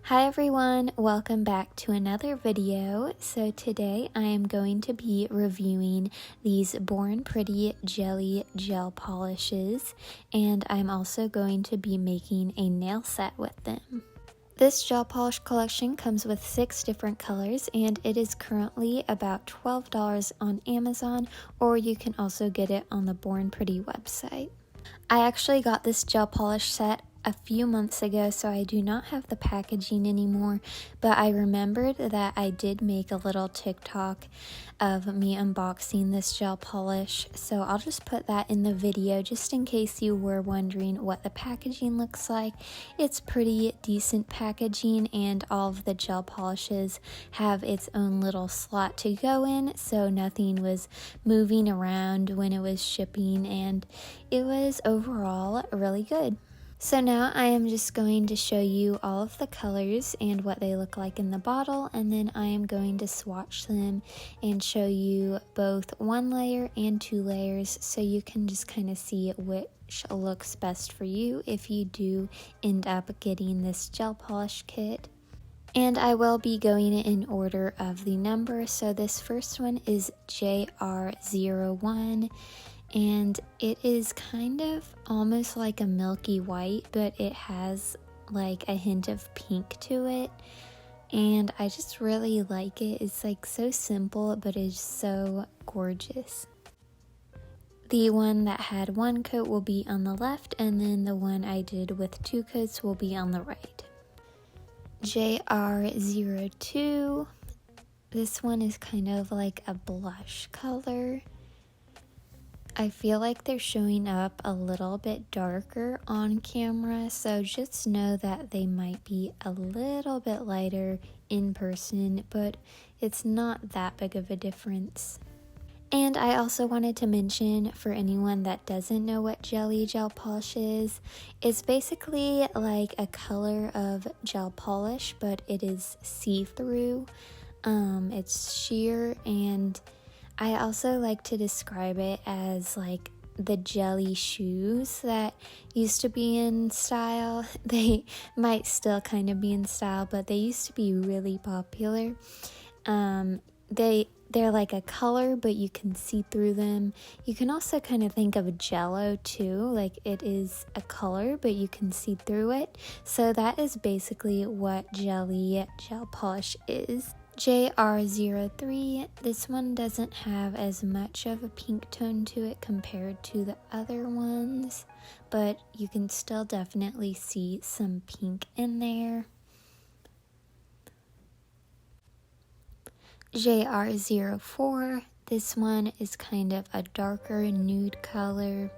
Hi everyone, welcome back to another video. So today I am going to be reviewing these Born Pretty Jelly Gel Polishes, and I'm also going to be making a nail set with them. This gel polish collection comes with 6 different colors, and it is currently about $12 on Amazon, or you can also get it on the Born Pretty website. I actually got this gel polish set a few months ago, so I do not have the packaging anymore, but I remembered that I did make a little TikTok of me unboxing this gel polish, so I'll just put that in the video just in case you were wondering what the packaging looks like. It's pretty decent packaging, and all of the gel polishes have its own little slot to go in, so nothing was moving around when it was shipping, and it was overall really good. So now I am just going to show you all of the colors and what they look like in the bottle, and then I am going to swatch them and show you both 1 layer and 2 layers so you can just kind of see which looks best for you if you do end up getting this gel polish kit. And I will be going in order of the number, so this first one is JR01. And it is kind of almost like a milky white, but it has like a hint of pink to it. And I just really like it. It's like so simple, but it's so gorgeous. The one that had 1 coat will be on the left, and then the one I did with 2 coats will be on the right. JR02. This one is kind of like a blush color. I feel like they're showing up a little bit darker on camera, so just know that they might be a little bit lighter in person, but it's not that big of a difference. And I also wanted to mention, for anyone that doesn't know what jelly gel polish is, it's basically like a color of gel polish, but it is see-through. It's sheer, and I also like to describe it as like the jelly shoes that used to be in style. They might still kind of be in style, but they used to be really popular. They're like a color, but you can see through them. You can also kind of think of Jello too, like it is a color, but you can see through it. So that is basically what jelly gel polish is. JR03, this one doesn't have as much of a pink tone to it compared to the other ones, but you can still definitely see some pink in there. JR04, this one is kind of a darker nude color.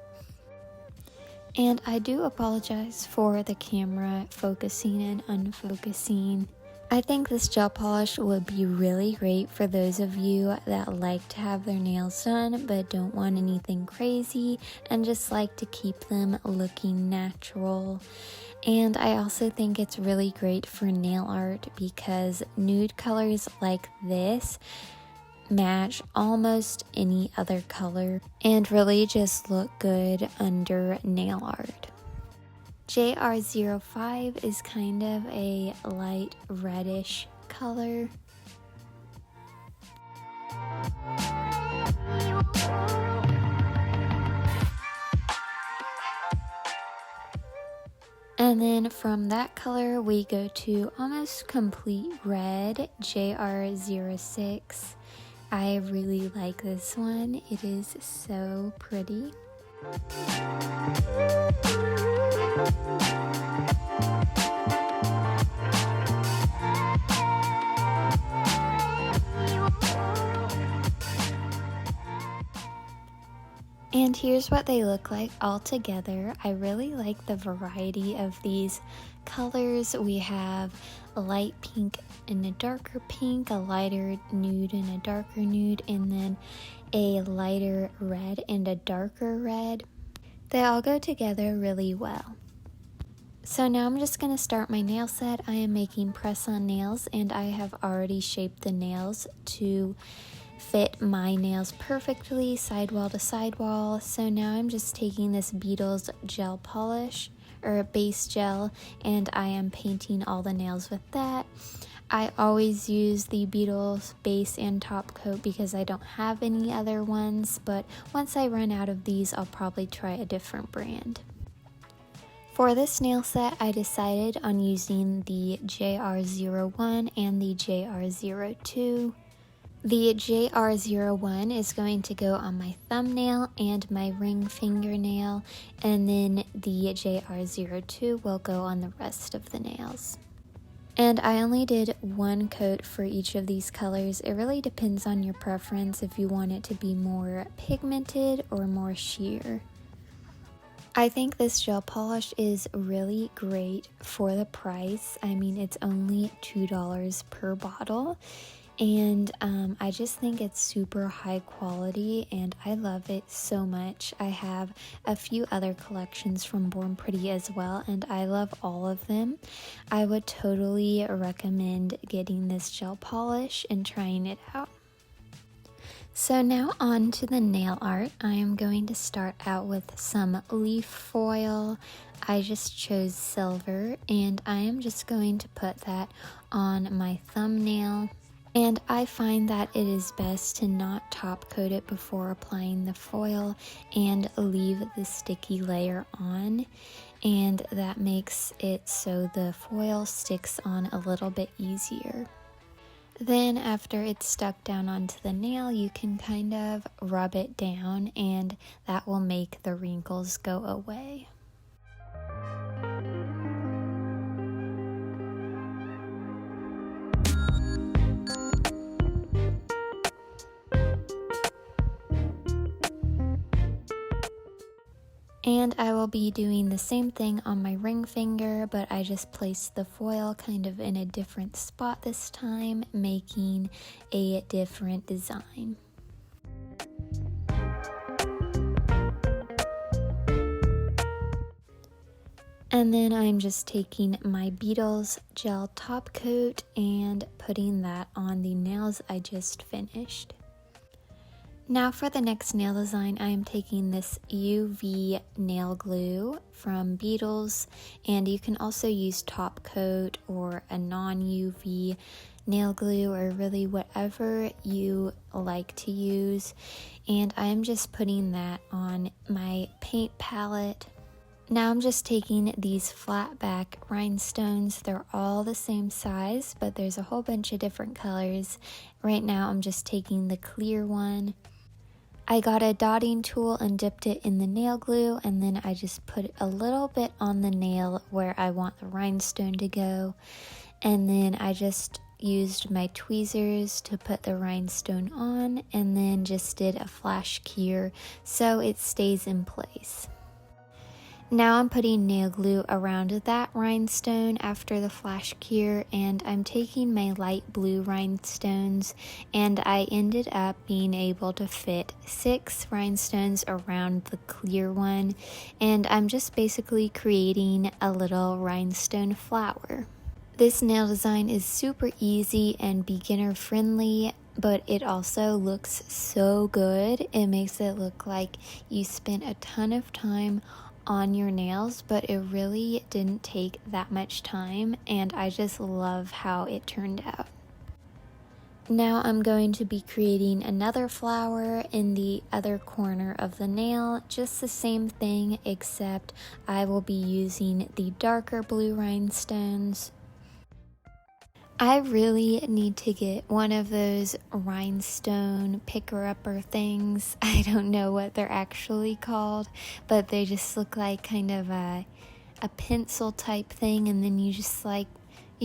And I do apologize for the camera focusing and unfocusing. I think this gel polish would be really great for those of you that like to have their nails done but don't want anything crazy and just like to keep them looking natural. And I also think it's really great for nail art because nude colors like this match almost any other color and really just look good under nail art. JR05 is kind of a light reddish color. And then from that color we go to almost complete red, JR06. I really like this one. It is so pretty. And here's what they look like all together. I really like the variety of these colors. We have a light pink and a darker pink, a lighter nude and a darker nude, and then a lighter red and a darker red. They all go together really well. So now I'm just going to start my nail set. I am making press-on nails, and I have already shaped the nails to fit my nails perfectly sidewall to sidewall. So now I'm just taking this Beetles gel polish, or base gel, and I am painting all the nails with that. I always use the Beetles base and top coat because I don't have any other ones, but once I run out of these, I'll probably try a different brand. For this nail set, I decided on using the JR01 and the JR02. The JR01 is going to go on my thumbnail and my ring fingernail, and then the JR02 will go on the rest of the nails. And I only did one coat for each of these colors. It really depends on your preference if you want it to be more pigmented or more sheer. I think this gel polish is really great for the price. I mean, it's only $2 per bottle, and I just think it's super high quality and I love it so much. I have a few other collections from Born Pretty as well, and I love all of them. I would totally recommend getting this gel polish and trying it out. So now on to the nail art. I am going to start out with some leaf foil. I just chose silver, and I am just going to put that on my thumbnail. And I find that it is best to not top coat it before applying the foil and leave the sticky layer on. And that makes it so the foil sticks on a little bit easier. Then after it's stuck down onto the nail, you can kind of rub it down, and that will make the wrinkles go away. And I will be doing the same thing on my ring finger, but I just placed the foil kind of in a different spot this time, making a different design. And then I'm just taking my Beetles gel top coat and putting that on the nails I just finished. Now for the next nail design, I am taking this UV nail glue from Beetles, and you can also use top coat or a non-UV nail glue, or really whatever you like to use. And I am just putting that on my paint palette. Now I'm just taking these flat back rhinestones. They're all the same size, but there's a whole bunch of different colors. Right now I'm just taking the clear one. I got a dotting tool and dipped it in the nail glue, and then I just put a little bit on the nail where I want the rhinestone to go. And then I just used my tweezers to put the rhinestone on, and then just did a flash cure so it stays in place. Now I'm putting nail glue around that rhinestone after the flash cure, and I'm taking my light blue rhinestones, and I ended up being able to fit 6 rhinestones around the clear one, and I'm just basically creating a little rhinestone flower. This nail design is super easy and beginner friendly, but it also looks so good. It makes it look like you spent a ton of time on your nails, but it really didn't take that much time, and I just love how it turned out. Now I'm going to be creating another flower in the other corner of the nail, just the same thing, except I will be using the darker blue rhinestones. I really need to get one of those rhinestone picker-upper things. I don't know what they're actually called, but they just look like kind of a pencil type thing, and then you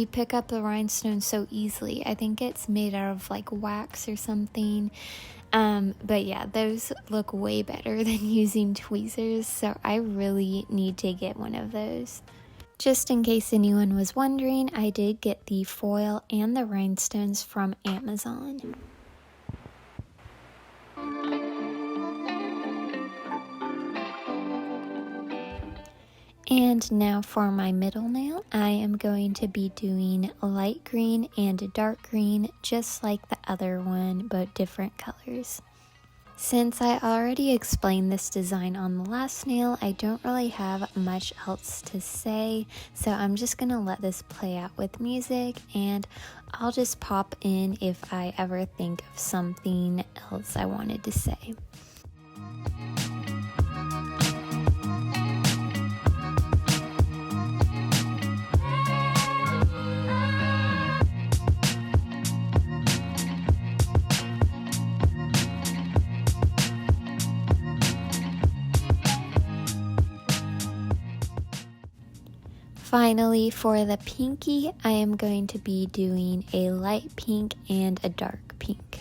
pick up the rhinestone so easily. I think it's made out of like wax or something. But yeah, those look way better than using tweezers, so I really need to get one of those. Just in case anyone was wondering, I did get the foil and the rhinestones from Amazon. And now for my middle nail, I am going to be doing light green and dark green, just like the other one, but different colors. Since I already explained this design on the last nail, I don't really have much else to say, so I'm just gonna let this play out with music, and I'll just pop in if I ever think of something else I wanted to say. Finally, for the pinky, I am going to be doing a light pink and a dark pink.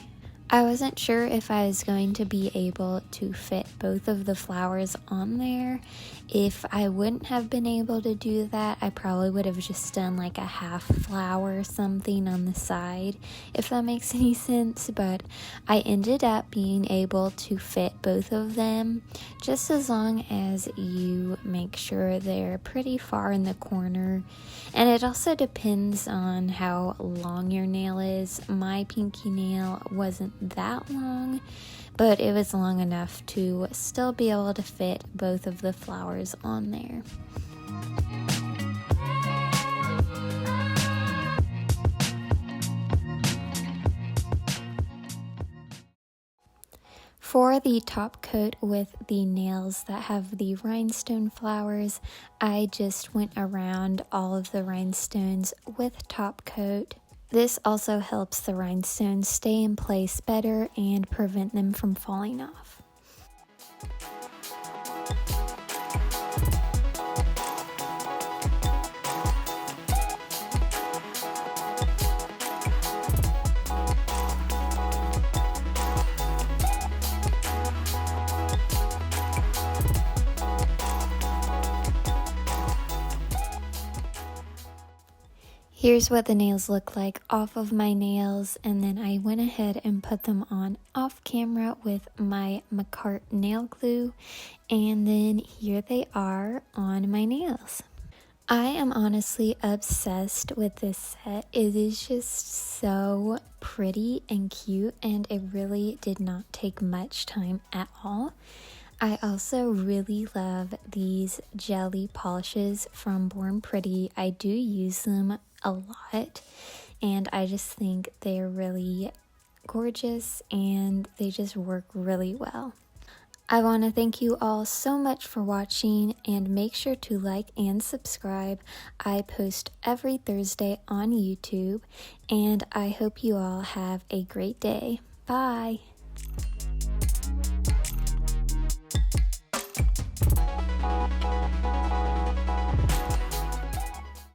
I wasn't sure if I was going to be able to fit both of the flowers on there. If I wouldn't have been able to do that, I probably would have just done like a half flower or something on the side, if that makes any sense. But I ended up being able to fit both of them, just as long as you make sure they're pretty far in the corner. And it also depends on how long your nail is. My pinky nail wasn't that long, but it was long enough to still be able to fit both of the flowers on there. For the top coat with the nails that have the rhinestone flowers, I just went around all of the rhinestones with top coat. This also helps the rhinestones stay in place better and prevent them from falling off. Here's what the nails look like off of my nails, and then I went ahead and put them on off camera with my McCart nail glue, and then here they are on my nails. I am honestly obsessed with this set. It is just so pretty and cute, and it really did not take much time at all. I also really love these jelly polishes from Born Pretty. I do use them a lot, and I just think they're really gorgeous and they just work really well. I want to thank you all so much for watching, and make sure to like and subscribe. I post every Thursday on YouTube, and I hope you all have a great day. Bye!